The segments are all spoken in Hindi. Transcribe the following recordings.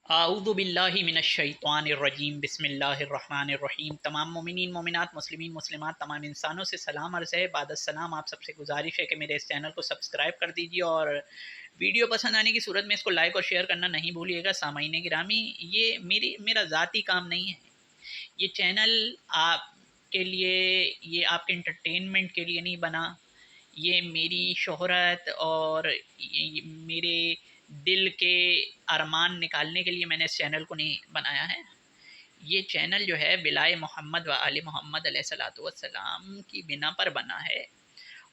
आऊज़ु बिल्लाहि मिनश्शैतानिर्रजीम बिस्मिल्लाहिर्रहमानिर्रहीम। तमाम मोमिनीन मोमिनात मुस्लिमीन मुस्लिमात तमाम इंसानों से सलाम अर्ज़ है। बाद सलाम आप सबसे गुजारिश है कि मेरे इस चैनल को सब्सक्राइब कर दीजिए और वीडियो पसंद आने की सूरत में इसको लाइक और शेयर करना नहीं भूलिएगा। सामाईन गिरामी, ये मेरा ज़ाती काम नहीं है। ये चैनल आपके लिए, ये आपके इंटरटेनमेंट के लिए नहीं बना। ये मेरी शोहरत और मेरे दिल के अरमान निकालने के लिए मैंने इस चैनल को नहीं बनाया है। ये चैनल जो है बिलाए मोहम्मद व आले मोहम्मद अलैहिस्सलाम की बिना पर बना है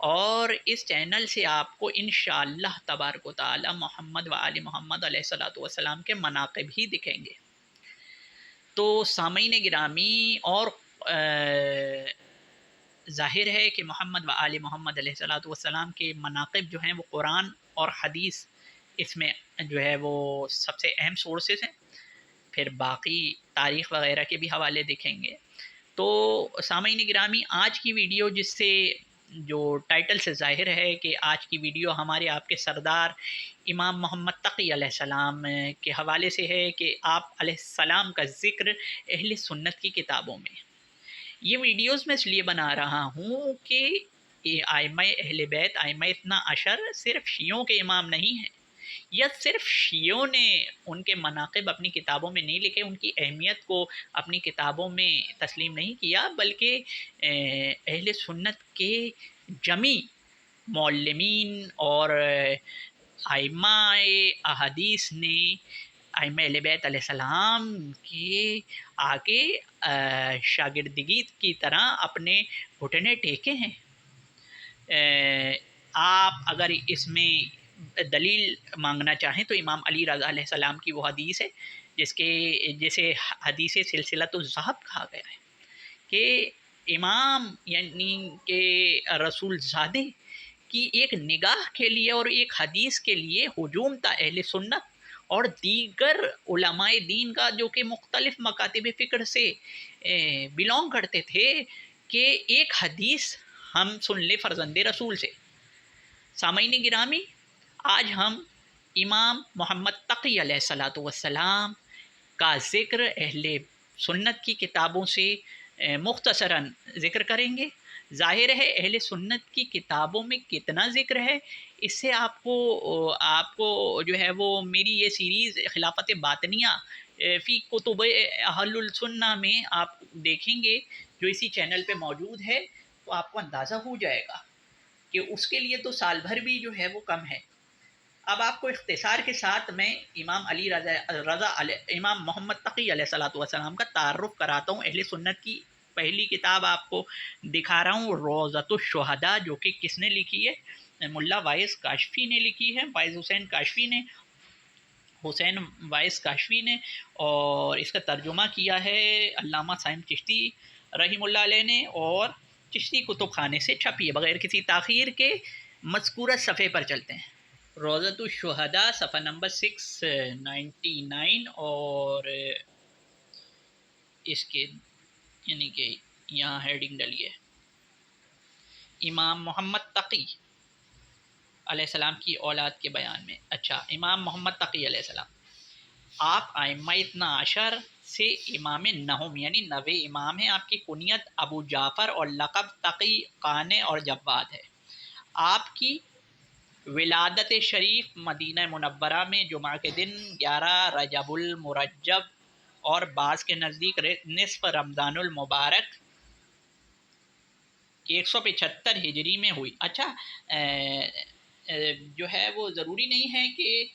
और इस चैनल से आपको इंशाअल्लाह तबारक व तआला मोहम्मद व आले मोहम्मद अलैहिस्सलाम के मनाक़िब ही दिखेंगे। तो सामईन गिरामी, और ज़ाहिर है कि मोहम्मद व आले मोहम्मद अलैहिस्सलाम के मनाक़िब जो हैं वो कुरान और हदीस, इसमें जो है वो सबसे अहम सोर्सेस हैं। फिर बाकी तारीख़ वग़ैरह के भी हवाले दिखेंगे। तो सामईन गिरामी, आज की वीडियो, जिससे जो टाइटल से ज़ाहिर है कि आज की वीडियो हमारे आपके सरदार इमाम मोहम्मद तक़ी अलैहिस्सलाम के हवाले से है कि आप अलैहिस्सलाम का ज़िक्र अहले सुन्नत की किताबों में। ये वीडियोस मैं इसलिए बना रहा हूँ कि ये आइम्मा अहले बैत, आइम्मा इत्ना अशर सिर्फ शियों के इमाम नहीं हैं, या सिर्फ शियों ने उनके मनाक़िब अपनी किताबों में नहीं लिखे, उनकी अहमियत को अपनी किताबों में तस्लीम नहीं किया, बल्कि अहले सुन्नत के जमी मौल्लिमीन और आइम्मा अहादीस ने आइम्मा अहले बैत अलैहिस्सलाम के आगे शागिर्दगी की तरह अपने घुटने टेके हैं। आप अगर इसमें दलील मांगना चाहें तो इमाम अली रज़ा अलैहिस्सलाम की वो हदीस है जिसके जिसे हदीस सिलसिला तो ज़हब कहा गया है कि इमाम यानी के रसूल ज़ादे की एक निगाह के लिए और एक हदीस के लिए हुजूम था अहले सुन्नत और दीगर उलमाए दीन का, जो कि मुख्तलिफ मकातिब फ़िक्र से बिलोंग करते थे, कि एक हदीस हम सुन ले फ़र्जंदे रसूल से। सामईन गिरामी, आज हम इमाम मोहम्मद तक़ी अलैहिस्सलातु वस्सलाम का ज़िक्र अहले सुन्नत की किताबों से मुख्तसरन ज़िक्र करेंगे। ज़ाहिर है अहले सुन्नत की किताबों में कितना ज़िक्र है, इससे आपको आपको जो है वो मेरी ये सीरीज़ खिलाफत बातनिया फ़ी कुतुब अहलुल सुन्ना में आप देखेंगे, जो इसी चैनल पे मौजूद है, तो आपको अंदाज़ा हो जाएगा कि उसके लिए तो साल भर भी जो है वो कम है। अब आपको इख्तिसार के साथ मैं इमाम अली इमाम मोहम्मद तक़ी अलैहिस्सलातु वस्सलाम का तारुफ़ कराता हूँ। अहले सुन्नत की पहली किताब आपको दिखा रहा हूँ, रोज़तुश शुहदा, जो कि किसने लिखी है? मुल्ला वाइस काशफ़ी ने लिखी है, वाइस हुसैन वाइस काशफ़ी ने, और इसका तर्जुमा किया है अल्लामा साइम चिश्ती रहीमुल्लाह अलैह ने, और चिश्ती कुतुब खाने से छपी है। बग़ैर किसी ताख़ीर के मज़कूरा सफ़े पर चलते हैं। रोज़तुश शुहदा, सफ़ा नंबर 699, और इसके यानी कि यहाँ हेडिंग डली है, इमाम मोहम्मद तक़ी अलैहिस्सलाम की औलाद के बयान में। अच्छा, इमाम मोहम्मद तक़ी अलैहिस्सलाम, आप आइम्मा इत्ना अशर से इमाम नहुम यानी नवे इमाम हैं। आपकी कुनियत अबू जाफ़र और लक़ब तक़ी, क़ाने और जव्वाद है। आपकी विलादत शरीफ मदीना मुनव्वरा में जुमा के दिन 11 रजबुल मुरज्जब और बाज़ के नज़दीक निस्फ़ रमज़ानुल मुबारक 175 हिजरी में हुई। अच्छा, जो है वो ज़रूरी नहीं है कि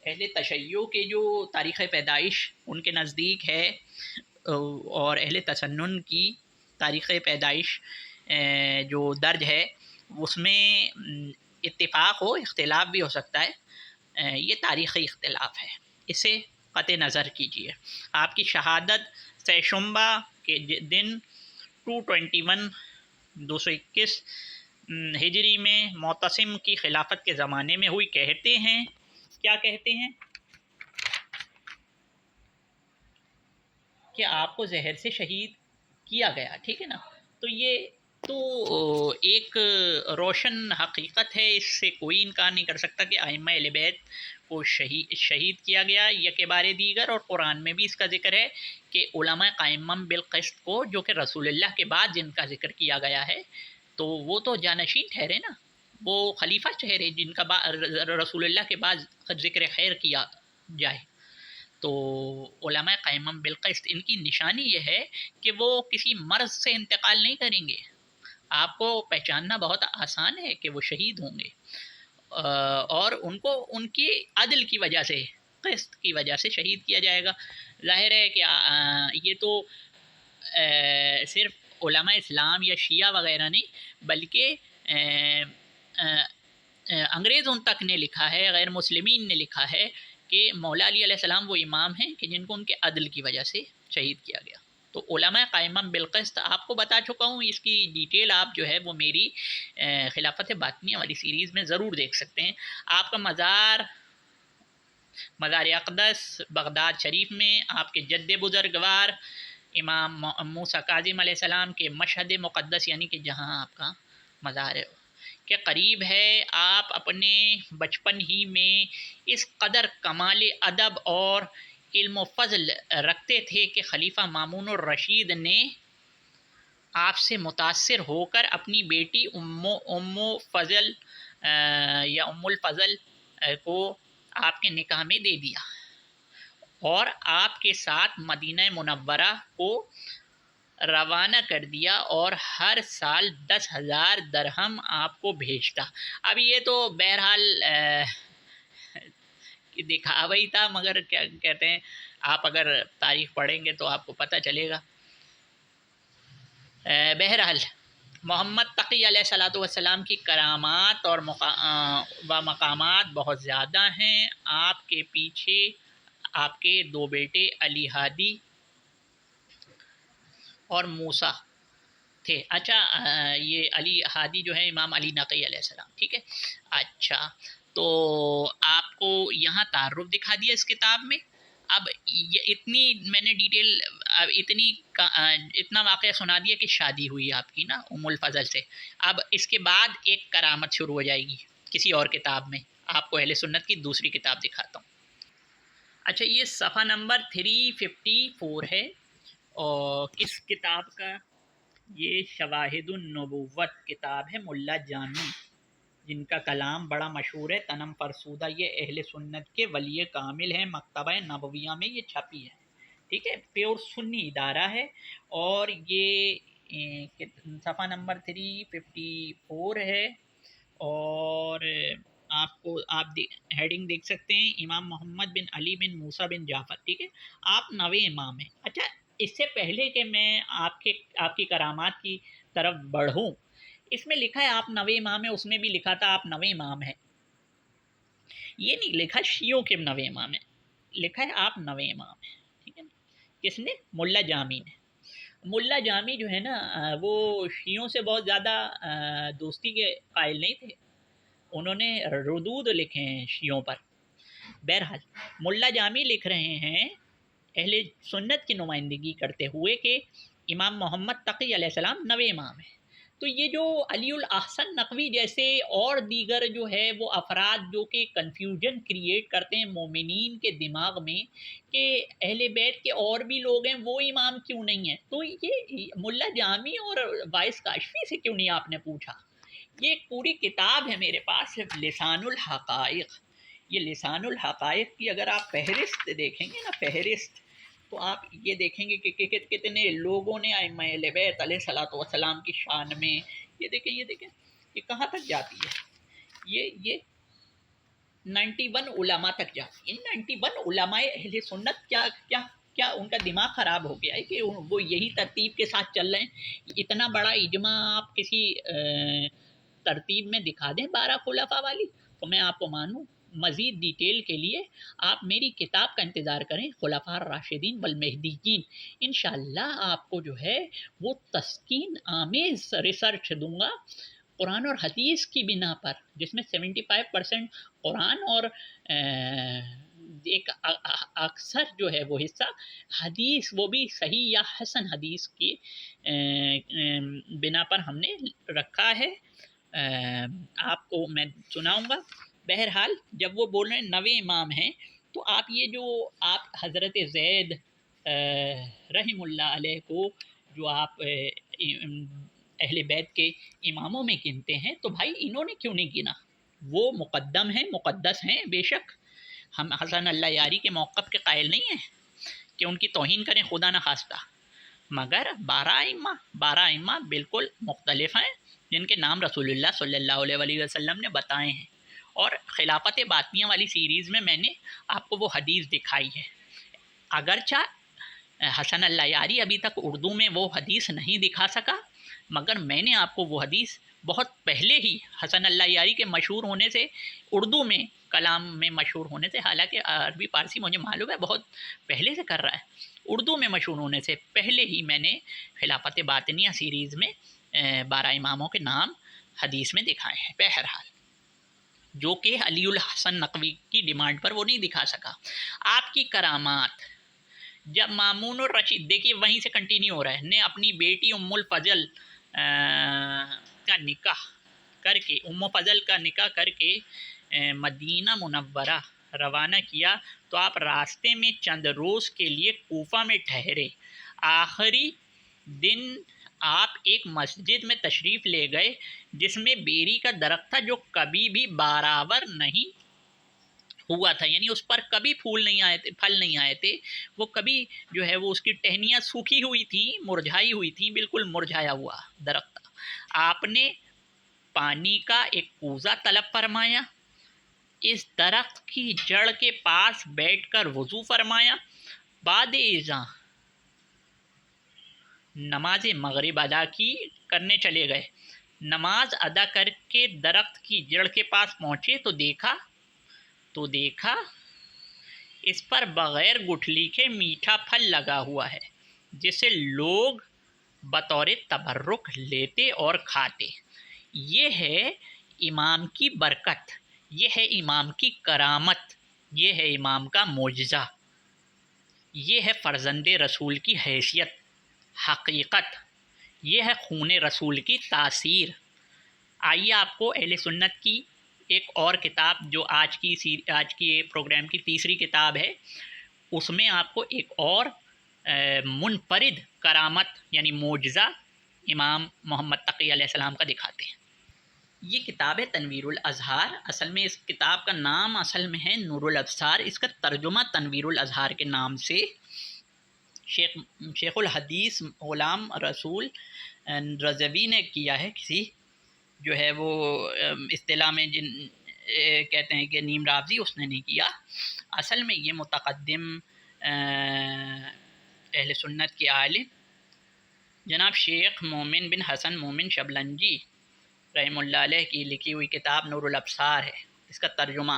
अहले तशय्यो के जो तारीख़ पैदाइश उनके नज़दीक है और अहले तसन्नुन की तारीख़ पैदाइश जो दर्ज है उसमें इत्तिफ़ाक़ हो, इख्तिलाफ़ भी हो सकता है। ये तारीख़ी इख्तिलाफ़ है, इसे क़त नज़र कीजिए। आपकी शहादत सैशुम्बा के दिन 221 हिजरी में मोतसिम की खिलाफत के ज़माने में हुई। कहते हैं, क्या कहते हैं कि आपको जहर से शहीद किया गया, ठीक है ना। तो ये तो एक रोशन हकीकत है, इससे कोई इनकार नहीं कर सकता कि आइम्मा अहले बैत को शहीद किया गया। ये के बारे दीगर और कुरान में भी इसका जिक्र है कि उलमा कायमम बिल क़िस्त को, जो कि रसूलुल्लाह के बाद जिनका जिक्र किया गया है, तो वो तो जानशीन ठहरे ना, वो खलीफा ठहरे जिनका रसूलुल्लाह के बाद जिक्र खैर किया जाए। तो उलमा कायमम बिल क़िस्त, इनकी निशानी ये है कि वो किसी मर्ज़ से इंतकाल नहीं करेंगे। आपको पहचानना बहुत आसान है कि वो शहीद होंगे, और उनको उनकी अदल की वजह से, क़िस्त की वजह से शहीद किया जाएगा। ज़ाहिर है कि ये तो सिर्फ उलमा इस्लाम या शिया वगैरह नहीं, बल्कि अंग्रेज़ों तक ने लिखा है, गैर मुस्लिमीन ने लिखा है कि मौला अली अलैहिस्सलाम वो इमाम हैं कि जिनको उनके अदल की वजह से शहीद किया गया। तो उलमा कायमम बिल क़िस्त आपको बता चुका हूँ, इसकी डिटेल आप जो है वो मेरी खिलाफत बातिनिया वाली सीरीज़ में ज़रूर देख सकते हैं। आपका मज़ार अक़दस बगदाद शरीफ में आपके जद्द बुज़ुर्गवार इमाम मूसा काज़िम अलैहिस्सलाम के मशहद मुक़द्दस, यानी कि जहाँ आपका मज़ार है, के करीब है। आप अपने बचपन ही में इस कदर कमाल अदब और इल्म फ़ज़ल रखते थे कि खलीफा मामून और रशीद ने आपसे मुतासिर होकर अपनी बेटी उम्मो फ़ज़ल या उम्मुल फ़ज़ल को आपके निकाह में दे दिया और आपके साथ मदीना मुनव्वरा को रवाना कर दिया और हर साल 10,000 दरहम आपको भेजता। अब ये तो बहरहाल दिखावा ही था, मगर क्या कहते हैं, आप अगर तारीख़ पढ़ेंगे तो आपको पता चलेगा। बहरहाल मोहम्मद तक़ी अलैहिस्सलातु वस्सलाम की करामात और मकामात बहुत ज़्यादा हैं। आपके पीछे आपके दो बेटे अली हादी और मूसा थे। अच्छा, ये अली हादी जो है इमाम अली नक़ी अलैहिस्सलाम, ठीक है। अच्छा, तो आपको यहाँ तारुफ दिखा दिया इस किताब में। अब ये इतनी मैंने डिटेल, अब इतना वाक़या सुना दिया कि शादी हुई आपकी ना उम्मुल फ़ज़ल से। अब इसके बाद एक करामत शुरू हो जाएगी किसी और किताब में। आपको अहले सुन्नत की दूसरी किताब दिखाता हूँ। अच्छा, ये सफ़ा नंबर 354 है और किस किताब का? ये शवाहिदुन नबुव्वत किताब है, मुल्ला जामी जिनका कलाम बड़ा मशहूर है, तनम फरसूदा। ये अहले सुन्नत के वली कामिल हैं, मकतबा नबविया में ये छपी है, ठीक है। प्योर सुन्नी इदारा है। और ये सफ़ा नंबर 354 है। और आपको आप हेडिंग देख सकते हैं, इमाम मोहम्मद बिन अली बिन मूसा बिन जाफ़र, ठीक है। आप नवे इमाम हैं। अच्छा, इससे पहले कि मैं आपकी करामात की तरफ बढ़ूँ, इसमें लिखा है आप नवे इमाम है, उसमें भी लिखा था आप नवे इमाम है। ये नहीं लिखा शियों के नवे इमाम है, लिखा है आप नवे इमाम है, ठीक है। किसने? मुल्ला जामी ने। मुल्ला जामी जो है ना, वो शियों से बहुत ज़्यादा दोस्ती के कायल नहीं थे। उन्होंने रुदूद लिखे हैं शियों पर। बहरहाल मुल्ला जामी लिख रहे हैं अहले सुन्नत की नुमाइंदगी करते हुए कि इमाम मोहम्मद तक़ी अलैहिस्सलाम नवे इमाम है। तो ये जो अलीउल अहसन नकवी जैसे और दीगर जो है वो अफराद जो कि कन्फ्यूजन क्रिएट करते हैं मोमिनीन के दिमाग में कि अहले बैत के और भी लोग हैं, वो इमाम क्यों नहीं है, तो ये मुल्ला जामी और वाइस काशफी से क्यों नहीं आपने पूछा? ये एक पूरी किताब है मेरे पास, लिसानुल हक़ाइक़। ये लिसानुल हक़ाइक़ की अगर आप फहरिस्त देखेंगे ना, फहरिस्त, तो आप ये देखेंगे कि कितने लोगों ने आइम्मा अहले बैत अलैहिस्सलातु वस्सलाम की शान में, ये देखें ये कहाँ तक जाती है। ये 91 उलमा तक जाती है। 91 उलमाए अहले सुन्नत क्या क्या क्या उनका दिमाग ख़राब हो गया है कि वो यही तरतीब के साथ चल रहे हैं। इतना बड़ा इजमा आप किसी तरतीब में दिखा दें 12 खुलफा वाली, तो मैं आपको मानूँ। मज़ीद डिटेल के लिए आप मेरी किताब का इंतज़ार करें, खुलफा राशिदीन वल महदीयीन। इंशाअल्लाह आपको जो है वो तस्कीन आमेज़ रिसर्च दूंगा कुरान और हदीस की बिना पर, जिसमें 75% कुरान और एक अक्सर जो है वो हिस्सा हदीस, वो भी सही या हसन हदीस की बिना पर हमने रखा है। आपको मैं सुनाऊंगा। बहरहाल जब वो बोल रहे हैं नवे इमाम हैं, तो आप ये जो आप हज़रत ज़ैद रहीमुल्लाह अलैह को जो आप अहले बैत के इमामों में गिनते हैं, तो भाई इन्होंने क्यों नहीं गिना? वो मुक़द्दम हैं, मुक़द्दस हैं बेशक। हम हसन अल्लाह यारी के मौक़िफ़ के कायल नहीं हैं कि उनकी तौहीन करें, खुदा न खास्ता। मगर 12 इम्मा बिल्कुल मुख्तलिफ हैं, जिनके नाम रसूलुल्लाह सल्लल्लाहु अलैहि वसल्लम ने बताए हैं। और खिलाफत बातियाँ वाली सीरीज़ में मैंने आपको वो हदीस दिखाई है। अगरचा हसन अल्लाह यारी अभी तक उर्दू में वो हदीस नहीं दिखा सका, मगर मैंने आपको वो हदीस बहुत पहले ही हसन अल्लाह यारी के मशहूर होने से, उर्दू में कलाम में मशहूर होने से, हालांकि अरबी फ़ारसी मुझे मालूम है बहुत पहले से कर रहा है, उर्दू में मशहूर होने से पहले ही मैंने खिलाफत बातिनिया सीरीज़ में 12 इमामों के नाम हदीस में दिखाए हैं। बहरहाल जो कि अलीउल हसन नकवी की डिमांड पर वो नहीं दिखा सका। आपकी करामात, जब मामून और रशीद, देखिए वहीं से कंटिन्यू हो रहा है, ने अपनी बेटी उम्मुल फजल का निकाह करके, उम्मु फजल का निकाह करके मदीना मुनव्वरा रवाना किया, तो आप रास्ते में चंद रोज़ के लिए कूफा में ठहरे। आखिरी दिन आप एक मस्जिद में तशरीफ़ ले गए जिसमें बेरी का दरख्त था, जो कभी भी बारावर नहीं हुआ था, यानी उस पर कभी फूल नहीं आए थे, फल नहीं आए थे। वो कभी जो है वो उसकी टहनियाँ सूखी हुई थी, मुरझाई हुई थी, बिल्कुल मुरझाया हुआ दरख्त। आपने पानी का एक कूज़ा तलब फरमाया, इस दरख्त की जड़ के पास बैठकर वज़ू फरमाया। बाद इज़ा नमाज मगरिब अदा की करने चले गए। नमाज अदा करके दरख्त की जड़ के पास पहुँचे तो देखा इस पर बग़ैर गुठली के मीठा फल लगा हुआ है, जिसे लोग बतौर तबर्रुक लेते और खाते। ये है इमाम की बरकत, ये है इमाम की करामत, ये है इमाम का मोजज़ा, ये है फ़र्ज़ंदे रसूल की हैसियत, हकीकत, ये है खूने रसूल की तासीर। आइए आपको अहले सुन्नत की एक और किताब, जो आज की प्रोग्राम की तीसरी किताब है, उसमें आपको एक और मुनफरिद करामत यानी मोजज़ा इमाम मोहम्मद तक़ी अलैहिस्सलाम का दिखाते हैं। ये किताब है तनवीरुल अज़हार। असल में इस किताब का नाम असल में है नूरुल अब्सार। इसका तर्जुमा तनवीरुल अज़हार के नाम से शेखुल हदीस ग़ुलाम रसूल रज़वी ने किया है। किसी जो है वो इस्तिलाह में जिन कहते हैं कि नीम रावज़ी, उसने नहीं किया। असल में ये मुतक़द्दिम अहले सुन्नत के आलिम जनाब शेख मोमिन बिन हसन मोमिन शबलंजी रहमतुल्लाह अलैह की लिखी हुई किताब नूरुल अब्सार है। इसका तर्जुमा,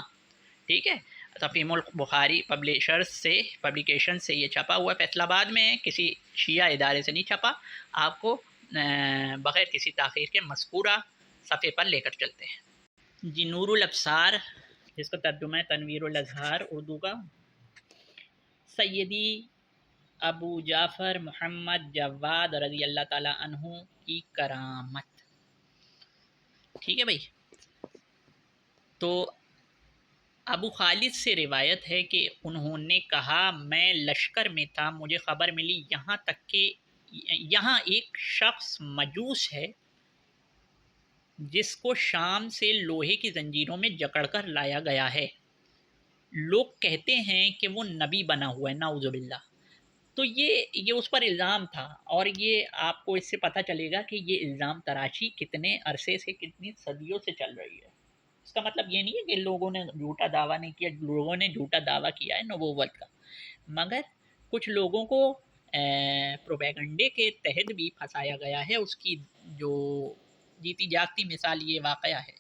ठीक है, तफ़हीमुल बुखारी पब्लिकेशन से ये छपा हुआ है। फैसलाबाद में किसी शिया इदारे से नहीं छपा। आपको बग़ैर किसी ताख़ीर के मज़कूरा सफ़े पर लेकर चलते हैं। जी, नूरुल अब्सार, जिसका तर्जुमा है तनवीरुल अज़हार उर्दू का, सैयदी अबू जाफ़र मोहम्मद जवाद रज़ी अल्लाह ताला अन्हु की करामत। ठीक है भाई। तो अबू खालिद से रिवायत है कि उन्होंने कहा, मैं लश्कर में था, मुझे ख़बर मिली यहाँ तक कि यहाँ एक शख्स मजूस है जिसको शाम से लोहे की जंजीरों में जकड़कर लाया गया है। लोग कहते हैं कि वो नबी बना हुआ है, नाउज़ुबिल्लाह। तो ये उस पर इल्ज़ाम था, और ये आपको इससे पता चलेगा कि ये इल्ज़ाम तराशी कितने अरसे से, कितनी सदियों से चल रही है। इसका मतलब ये नहीं है कि लोगों ने झूठा दावा नहीं किया, लोगों ने झूठा दावा किया है नबूवत का, मगर कुछ लोगों को प्रोपेगेंडे के तहत भी फंसाया गया है। उसकी जो जीती जागती मिसाल ये वाक़या है।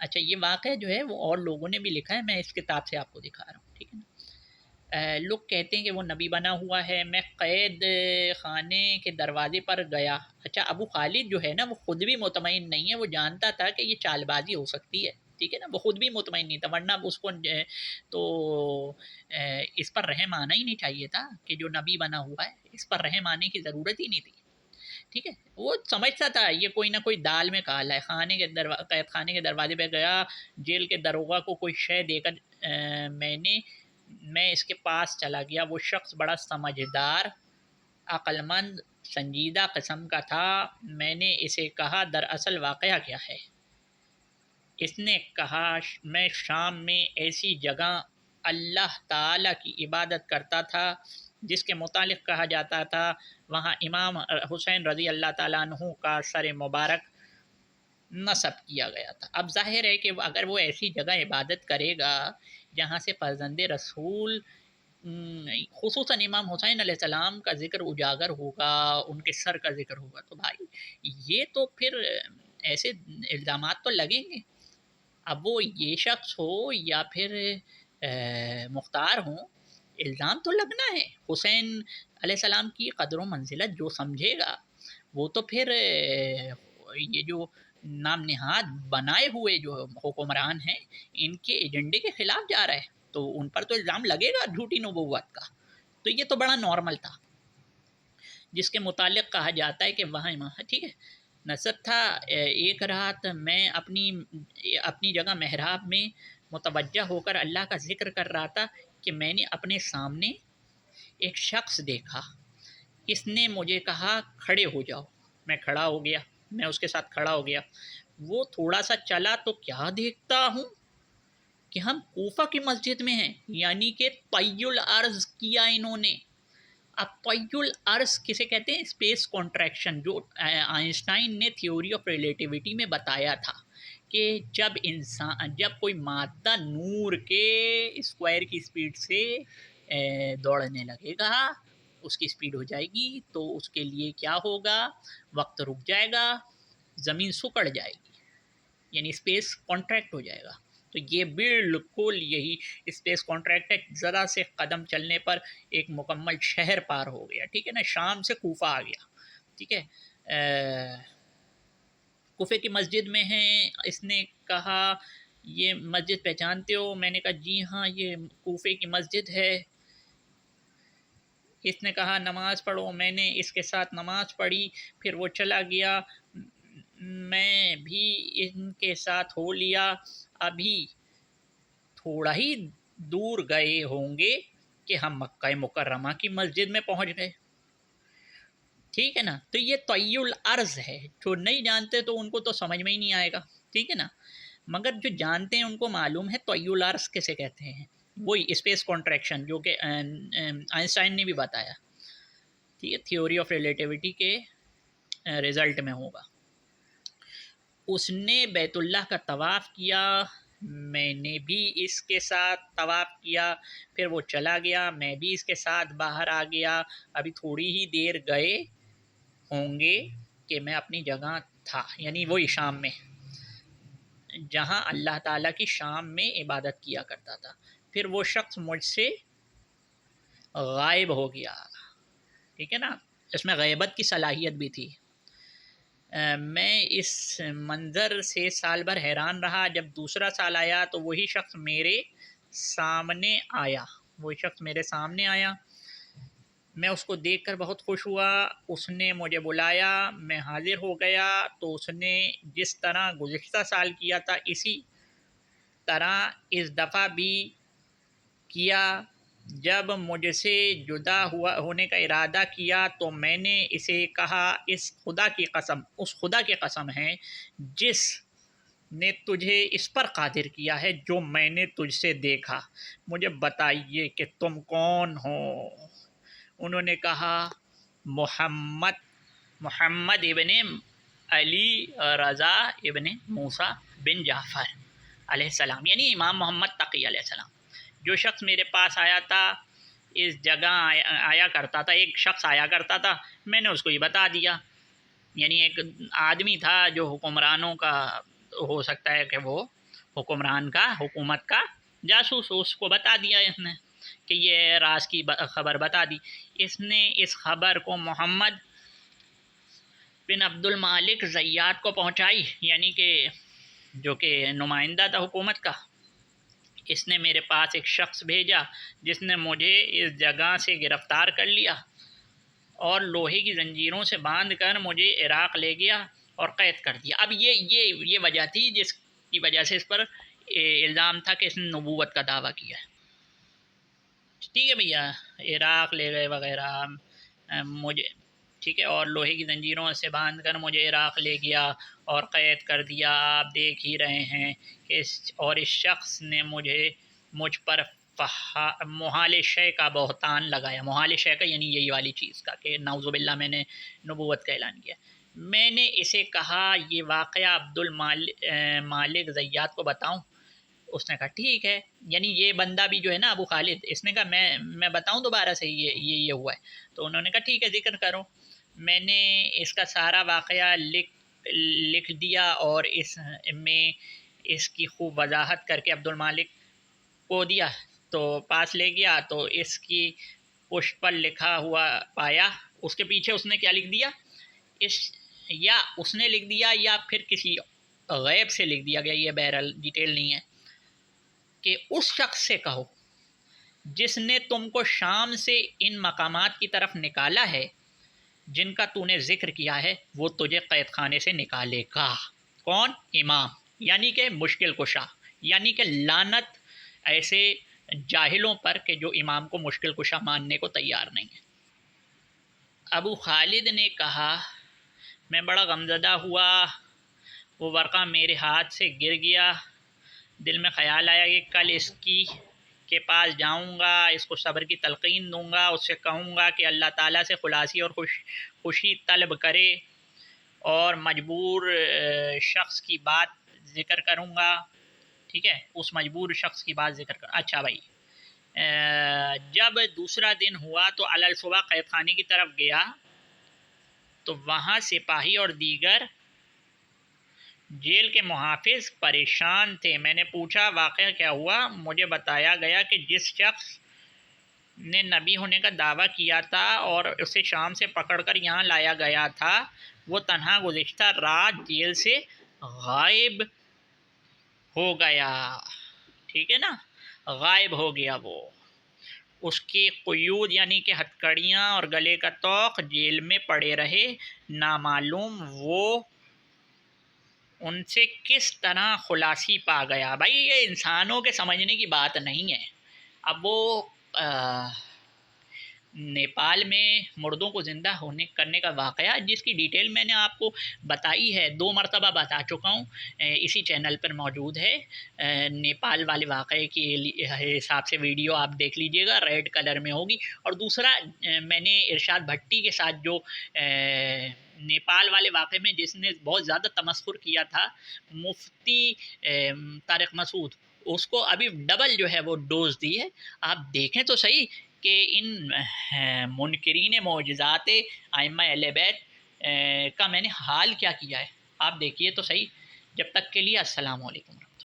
अच्छा, ये वाक़या जो है वो और लोगों ने भी लिखा है, मैं इस किताब से आपको दिखा रहा हूँ, ठीक है ना। लोग कहते हैं कि वो नबी बना हुआ है। मैं क़ैद खाने के दरवाज़े पर गया। अच्छा, अबू खालिद जो है ना, वो ख़ुद भी मुतमईन नहीं है, वो जानता था कि ये चालबाज़ी हो सकती है, ठीक है ना, वो खुद भी मुतमईन नहीं था, वरना उसको तो इस पर रहम आना ही नहीं चाहिए था कि जो नबी बना हुआ है इस पर रहम आने की ज़रूरत ही नहीं थी। ठीक है, वो समझता था ये कोई ना कोई दाल में काला है। कैद खाने के दरवाजे पे गया, जेल के दरोगा को कोई शय देकर मैं इसके पास चला गया। वो शख्स बड़ा समझदार, अक्लमंद, संजीदा किस्म का था। मैंने इसे कहा, दरअसल वाक़या क्या है? इसने कहा, मैं शाम में ऐसी जगह अल्लाह ताला की इबादत करता था जिसके मुतालिक कहा जाता था वहाँ इमाम हुसैन रज़ी अल्लाह ताला अन्हु का सर मुबारक नस्ब किया गया था। अब जाहिर है कि अगर वो ऐसी जगह इबादत करेगा जहाँ से फर्जंदे रसूल खुसूसन इमाम हुसैन अलैहिस्सलाम का ज़िक्र उजागर होगा, उनके सर का ज़िक्र होगा, तो भाई ये तो फिर ऐसे इल्ज़ामात तो लगेंगे। अब वो ये शख्स हो या फिर मुख्तार हो, इल्ज़ाम तो लगना है। हुसैन अलैहिस्सलाम की क़द्र मंजिलत जो समझेगा वो तो फिर ये जो नाम नहाद बनाए हुए जो हुक्मरान हैं इनके एजेंडे के ख़िलाफ़ जा रहा है, तो उन पर तो इल्ज़ाम लगेगा झूठी नबूवत का। तो ये तो बड़ा नॉर्मल था, जिसके मुतालिक कहा जाता है कि वहाँ इमाम, ठीक है, नसब था। एक रात मैं अपनी जगह मेहराब में मुतवज्जा होकर अल्लाह का ज़िक्र कर रहा था कि मैंने अपने सामने एक शख्स देखा। इसने मुझे कहा, खड़े हो जाओ। मैं खड़ा हो गया, मैं उसके साथ खड़ा हो गया। वो थोड़ा सा चला तो क्या देखता हूँ कि हम कूफा की मस्जिद में हैं, यानी कि तय्युल अर्ज़ किया इन्होंने। अब तय्युल अर्ज़ किसे कहते हैं? स्पेस कॉन्ट्रैक्शन, जो आइंस्टाइन ने थ्योरी ऑफ रिलेटिविटी में बताया था कि जब कोई मादा नूर के स्क्वायर की स्पीड से दौड़ने लगेगा, उसकी स्पीड हो जाएगी, तो उसके लिए क्या होगा? वक्त रुक जाएगा, ज़मीन सुकड़ जाएगी, यानी स्पेस कॉन्ट्रैक्ट हो जाएगा। तो ये बिल्कुल यही स्पेस कॉन्ट्रैक्ट है। ज़रा से कदम चलने पर एक मुकम्मल शहर पार हो गया, ठीक है ना, शाम से कूफा आ गया, ठीक है। कूफे की मस्जिद में हैं। इसने कहा, ये मस्जिद पहचानते हो? मैंने कहा जी हाँ, ये कूफे की मस्जिद है। इसने कहा, नमाज़ पढ़ो। मैंने इसके साथ नमाज़ पढ़ी, फिर वो चला गया, मैं भी इनके साथ हो लिया। अभी थोड़ा ही दूर गए होंगे कि हम मक्का मुकर्रमा की मस्जिद में पहुंच गए, ठीक है ना। तो ये तय्युल अर्ज़ है, जो नहीं जानते तो उनको तो समझ में ही नहीं आएगा, ठीक है ना, मगर जो जानते हैं उनको मालूम है तय्युल अर्ज़ किसे कहते हैं। वही स्पेस कॉन्ट्रैक्शन जो कि आइंस्टाइन ने भी बताया, ठीक है, थ्योरी ऑफ रिलेटिविटी के रिज़ल्ट में होगा। उसने बैतुल्लाह का तवाफ़ किया, मैंने भी इसके साथ तवाफ़ किया, फिर वो चला गया, मैं भी इसके साथ बाहर आ गया। अभी थोड़ी ही देर गए होंगे कि मैं अपनी जगह था, यानी वही शाम में, जहाँ अल्लाह ताला की शाम में इबादत किया करता था। फिर वो शख्स मुझसे गायब हो गया, ठीक है ना, इसमें गैबत की सलाहियत भी थी। मैं इस मंज़र से साल भर हैरान रहा। जब दूसरा साल आया तो वही शख्स मेरे सामने आया। मैं उसको देखकर बहुत खुश हुआ। उसने मुझे बुलाया, मैं हाज़िर हो गया। तो उसने जिस तरह गुज़िश्ता साल किया था, इसी तरह इस दफ़ा भी किया। जब मुझसे जुदा होने का इरादा किया तो मैंने इसे कहा, उस खुदा की कसम है जिस ने तुझे इस पर कादिर किया है जो मैंने तुझसे देखा, मुझे बताइए कि तुम कौन हो? उन्होंने कहा, मोहम्मद मोहम्मद इब्ने अली रज़ा इब्ने मूसा बिन जाफ़र अलैहिस्सलाम, यानी इमाम मोहम्मद तकी अलैहिस्सलाम। जो शख्स मेरे पास आया था, इस जगह आया करता था, एक शख्स आया करता था, मैंने उसको ये बता दिया। यानी एक आदमी था जो हुक्मरानों का, हो सकता है कि वो हुक्मरान का, हुकूमत का जासूस, उसको बता दिया इसने कि ये राज की खबर बता दी। इसने इस खबर को मोहम्मद बिन अब्दुल मालिक ज़ैयात को पहुंचाई, यानी कि जो कि नुमाइंदा था हुकूमत का, इसने मेरे पास एक शख्स भेजा जिसने मुझे इस जगह से गिरफ़्तार कर लिया और लोहे की ज़ंजीरों से बांध कर मुझे इराक़ ले गया और क़ैद कर दिया। अब ये वजह थी जिसकी वजह से इस पर इल्ज़ाम था कि इसने नबूवत का दावा किया है। ठीक है भैया, इराक़ ले गए वग़ैरह मुझे, ठीक है, और लोहे की ज़ंजीरों से बांध कर मुझे इराक़ ले गया और क़ैद कर दिया। आप देख ही रहे हैं कि इस शख्स ने मुझ पर मुहाल शय का बहतान लगाया। मुहाल शय का यानी यही वाली चीज़ का कि नाउज़ुबिल्लाह मैंने नबूवत का ऐलान किया। मैंने इसे कहा ये वाक़या मालिक ज़य्याद को बताऊं? उसने कहा ठीक है। यानी ये बंदा भी जो है ना, अबू खालिद, इसने कहा मैं बताऊं दोबारा से ये हुआ है? तो उन्होंने कहा ठीक है, ज़िक्र करो। मैंने इसका सारा वाक़या लिख दिया और इसमें इसकी खूब वजाहत करके अब्दुल मालिक को दिया। तो पास ले गया तो इसकी पुष्ट पर लिखा हुआ पाया। उसके पीछे उसने क्या लिख दिया, या उसने लिख दिया या फिर किसी गैब से लिख दिया गया, ये बहरहाल डिटेल नहीं है, कि उस शख्स से कहो जिसने तुमको शाम से इन मकामात की तरफ निकाला है जिनका तूने जिक्र किया है, वो तुझे कैद खाने से निकालेगा। कौन? इमाम, यानी कि मुश्किल कुशा, यानी कि लानत ऐसे जाहिलों पर कि जो इमाम को मुश्किल कुशा मानने को तैयार नहीं है। अबू खालिद ने कहा मैं बड़ा गमज़दा हुआ, वो वर्क़ा मेरे हाथ से गिर गया। दिल में ख़याल आया कि कल इसकी के पास जाऊंगा, इसको सब्र की तलक़ीन दूंगा, उससे कहूँगा कि अल्लाह ताला से खुलासी और खुशी तलब करे और मजबूर शख्स की बात ज़िक्र करूँगा। ठीक है, उस मजबूर शख्स की बात ज़िक्र कर। अच्छा भाई, जब दूसरा दिन हुआ तो अलल सुबह कैद खाने की तरफ गया तो वहाँ सिपाही और दीगर जेल के मुहाफिज परेशान थे। मैंने पूछा वाक़या क्या हुआ? मुझे बताया गया कि जिस शख्स ने नबी होने का दावा किया था और उसे शाम से पकड़कर यहाँ लाया गया था, वो तन्हा गुज़िश्ता रात जेल से गायब हो गया। ठीक है ना, गायब हो गया वो। उसके क़ुयूद यानी कि हथकड़ियाँ और गले का तोक़ जेल में पड़े रहे। नामालूम वो उनसे किस तरह खुलासी पा गया। भाई ये इंसानों के समझने की बात नहीं है। अब वो नेपाल में मुर्दों को ज़िंदा होने करने का वाक़या, जिसकी डिटेल मैंने आपको बताई है, 2 मरतबा बता चुका हूँ, इसी चैनल पर मौजूद है। नेपाल वाले वाक़े के हिसाब से वीडियो आप देख लीजिएगा, रेड कलर में होगी। और दूसरा, मैंने इरशाद भट्टी के साथ जो नेपाल वाले वाक़े में जिसने बहुत ज़्यादा तमस्खुर किया था, मुफ्ती तारिक मसूद, उसको अभी डबल जो है वो डोज दी है। आप देखें तो सही कि इन मुनकरीन मौजज़ात आइम्मा अहले बैत का मैंने हाल क्या किया है। आप देखिए तो सही। जब तक के लिए अस्सलाम वालेकुम।